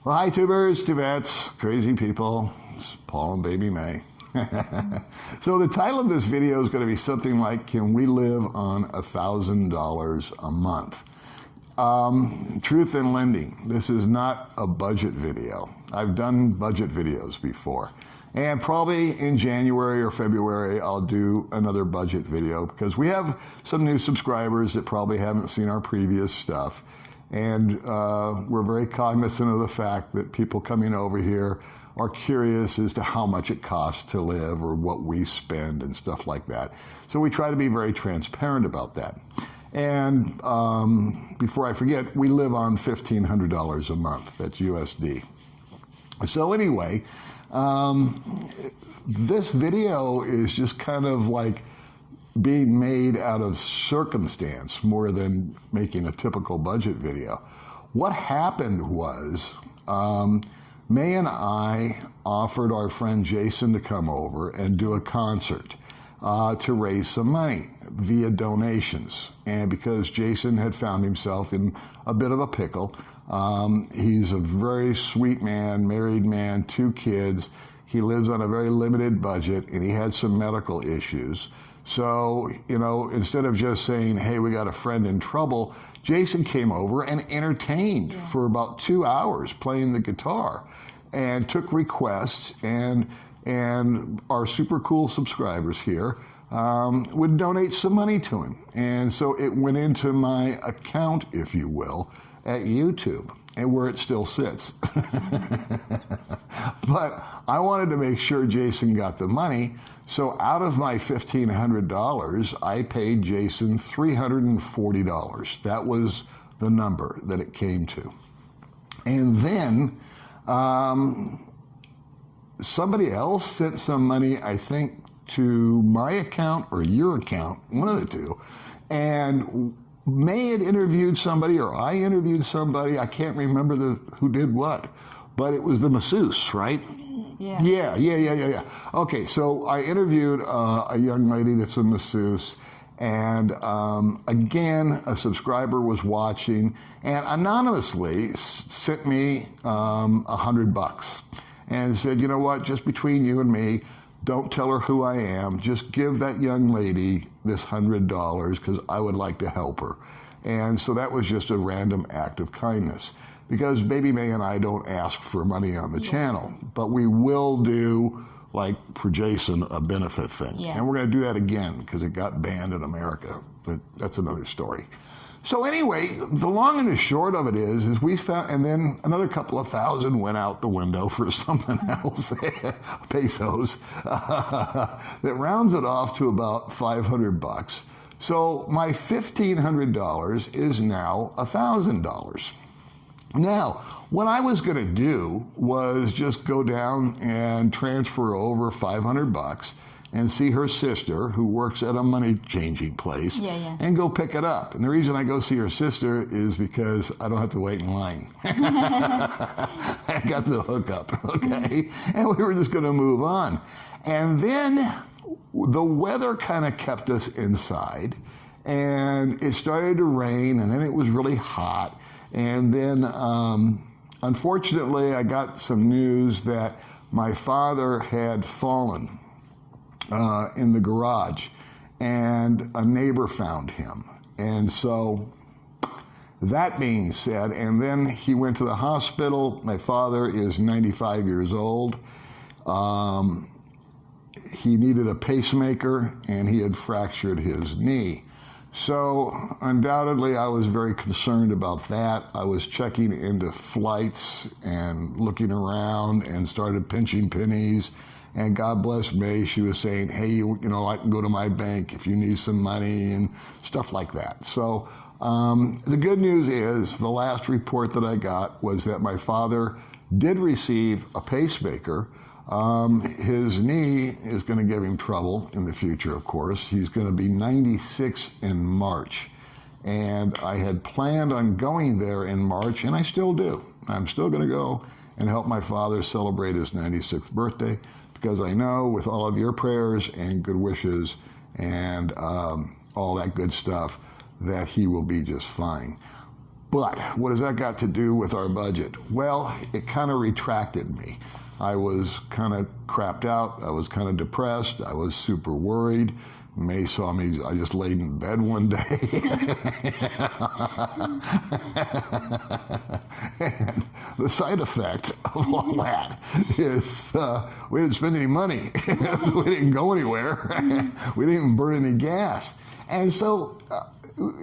Well, hi, tubers, tubettes, crazy people. It's Paul and Baby May. So the title of this video is going to be something like, can we live on $1,000 a month? Truth in lending. This is not a budget video. I've done budget videos before. And probably in January or February, I'll do another budget video because we have some new subscribers that probably haven't seen our previous stuff. And we're very cognizant of the fact that people coming over here are curious as to how much it costs to live or what we spend and stuff like that. So we try to be very transparent about that. And before I forget, we live on $1,500 a month. That's USD. So anyway, this video is just kind of like being made out of circumstance more than making a typical budget video. What happened was May and I offered our friend Jason to come over and do a concert to raise some money via donations. And because Jason had found himself in a bit of a pickle, he's a very sweet man, married man, 2 kids. He lives on a very limited budget and he had some medical issues. So, you know, instead of just saying, hey, we got a friend in trouble, Jason came over and entertained for about 2 hours playing the guitar and took requests, and our super cool subscribers here would donate some money to him. And so it went into my account, if you will, at YouTube, and where it still sits. But I wanted to make sure Jason got the money. So out of my $1,500, I paid Jason $340. That was the number that it came to. And then somebody else sent some money, I think, to my account or your account, one of the two. And May had interviewed somebody, or I interviewed somebody, I can't remember who did what, but it was the masseuse, right? Yeah. Okay, so I interviewed a young lady that's a masseuse, and again, a subscriber was watching and anonymously sent me $100 and said, you know what, just between you and me, don't tell her who I am, just give that young lady this $100 because I would like to help her. And so that was just a random act of kindness. Because Baby May and I don't ask for money on the channel, but we will do, like for Jason, a benefit thing. And we're going to do that again because it got banned in America, but that's another story. So anyway, the long and the short of it is we found, and then another couple of thousand went out the window for something else, pesos, that rounds it off to about $500. So my $1,500 is now $1,000. Now, what I was going to do was just go down and transfer over $500 and see her sister, who works at a money changing place, and go pick it up. And the reason I go see her sister is because I don't have to wait in line. I got the hookup, okay? And we were just going to move on. And then the weather kind of kept us inside, and it started to rain, and then it was really hot. And then, unfortunately, I got some news that my father had fallen in the garage, and a neighbor found him. And so, that being said, and then he went to the hospital. My father is 95 years old. He needed a pacemaker, and he had fractured his knee. So undoubtedly, I was very concerned about that. I was checking into flights and looking around and started pinching pennies. And God bless May, she was saying, hey, you know, I can go to my bank if you need some money and stuff like that. So the good news is the last report that I got was that my father did receive a pacemaker. His knee is going to give him trouble in the future, of course. He's going to be 96 in March. And I had planned on going there in March, and I still do. I'm still going to go and help my father celebrate his 96th birthday because I know with all of your prayers and good wishes and all that good stuff that he will be just fine. But what has that got to do with our budget? Well, it kind of retracted me. I was kind of crapped out. I was kind of depressed. I was super worried. May saw me, I just laid in bed one day. And the side effect of all that is we didn't spend any money. We didn't go anywhere. We didn't even burn any gas. And so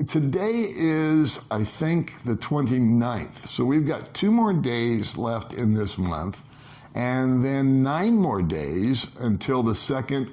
today is, I think, the 29th. So we've got 2 more days left in this month, and then 9 more days until the second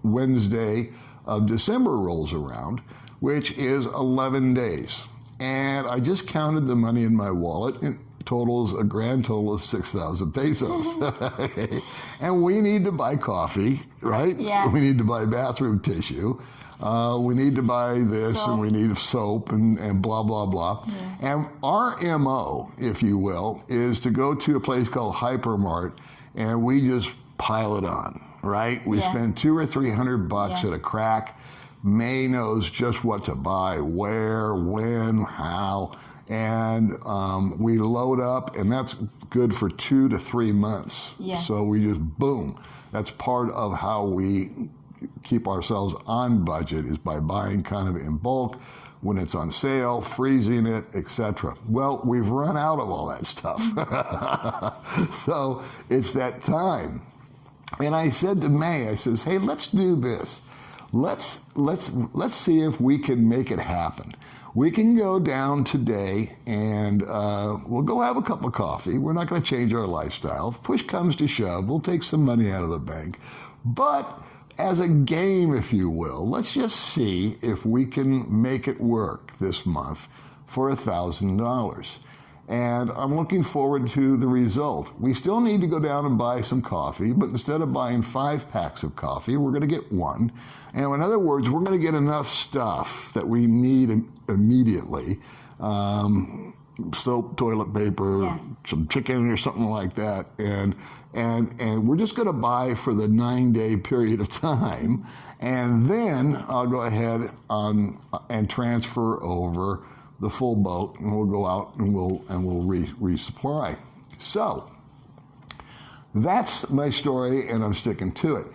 Wednesday of December rolls around, which is 11 days. And I just counted the money in my wallet. It totals a grand total of 6,000 pesos. And we need to buy coffee, right? Yeah. We need to buy bathroom tissue. We need to buy this, and we need soap and blah, blah, blah. Yeah. And our MO, if you will, is to go to a place called Hypermart, and we just pile it on, right? We spend $200 or $300 at a crack. May knows just what to buy, where, when, how, and we load up, and that's good for 2 to 3 months. Yeah. So we just, boom. That's part of how we keep ourselves on budget, is by buying kind of in bulk when it's on sale, freezing it, etc. Well, we've run out of all that stuff. So it's that time. And I said to May, I says, hey, let's do this. Let's see if we can make it happen. We can go down today and we'll go have a cup of coffee. We're not going to change our lifestyle. If push comes to shove, we'll take some money out of the bank. But as a game, if you will, let's just see if we can make it work this month for $1,000. And I'm looking forward to the result. We still need to go down and buy some coffee, but instead of buying 5 packs of coffee, we're going to get 1. And in other words, we're going to get enough stuff that we need immediately. Soap, toilet paper, some chicken or something like that. And we're just going to buy for the 9-day period of time. And then I'll go ahead and transfer over the full boat, and we'll go out and we'll resupply. So that's my story, and I'm sticking to it.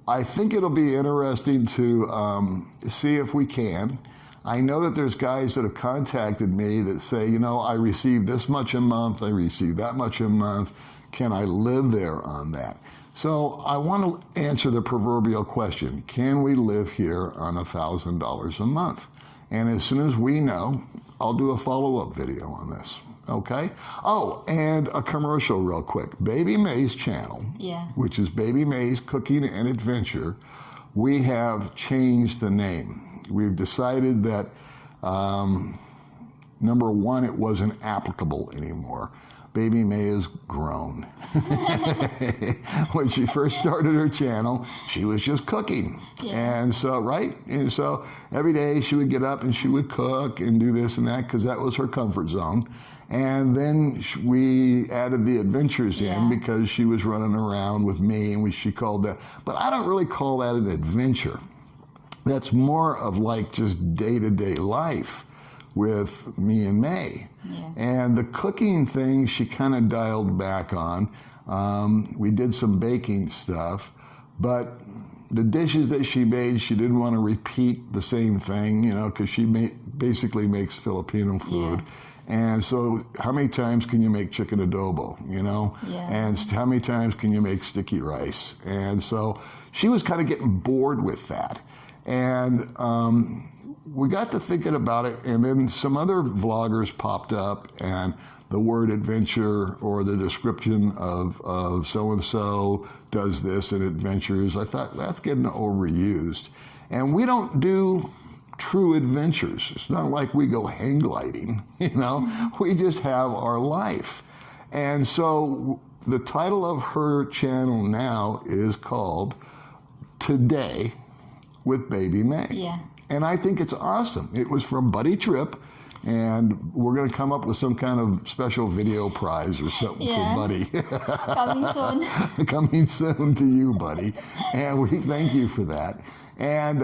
I think it'll be interesting to see if we can. I know that there's guys that have contacted me that say, you know, I receive this much a month, I receive that much a month. Can I live there on that? So I want to answer the proverbial question, can we live here on $1,000 a month? And as soon as we know, I'll do a follow-up video on this, okay? Oh, and a commercial real quick. Baby May's channel, which is Baby May's Cooking and Adventure, we have changed the name. We've decided that, number one, it wasn't applicable anymore. Baby May is grown. When she first started her channel, she was just cooking. And so, right? And so every day she would get up and she would cook and do this and that because that was her comfort zone. And then we added the adventures in because she was running around with me, and she called that. But I don't really call that an adventure. That's more of like just day-to-day life with me and May. And the cooking thing she kind of dialed back on. We did some baking stuff, but the dishes that she made, she didn't want to repeat the same thing, you know, because she basically makes Filipino food. And so how many times can you make chicken adobo, you know? And how many times can you make sticky rice? And so she was kind of getting bored with that. And we got to thinking about it, and then some other vloggers popped up, and the word adventure or the description of so-and-so does this in adventures. I thought, that's getting overused. And we don't do true adventures. It's not like we go hang gliding, you know? We just have our life. And so the title of her channel now is called Today with Baby May. And I think it's awesome. It was from Buddy Tripp, and we're going to come up with some kind of special video prize or something for Buddy. Coming soon. Coming soon to you, Buddy. And we thank you for that. And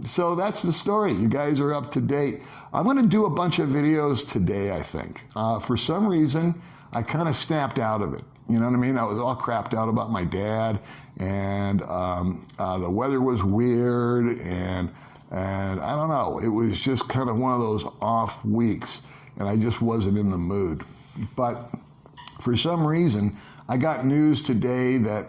so that's the story. You guys are up to date. I'm going to do a bunch of videos today, I think. For some reason, I kind of snapped out of it. You know what I mean? I was all crapped out about my dad, and the weather was weird, and I don't know. It was just kind of one of those off weeks, and I just wasn't in the mood. But for some reason, I got news today that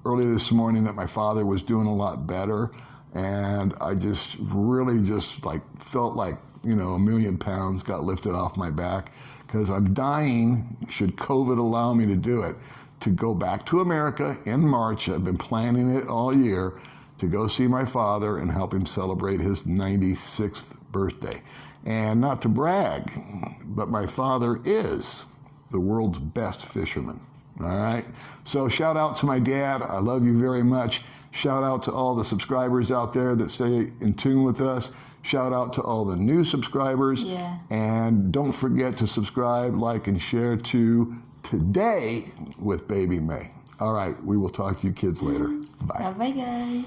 early this morning that my father was doing a lot better, and I just really just like felt like, you know, 1,000,000 pounds got lifted off my back, because I'm dying, should COVID allow me to do it, to go back to America in March. I've been planning it all year to go see my father and help him celebrate his 96th birthday. And not to brag, but my father is the world's best fisherman. All right. So shout out to my dad. I love you very much. Shout out to all the subscribers out there that stay in tune with us. Shout out to all the new subscribers. Yeah. And don't forget to subscribe, like, and share to Today with Baby May. All right. We will talk to you kids later. Bye. Bye, guys.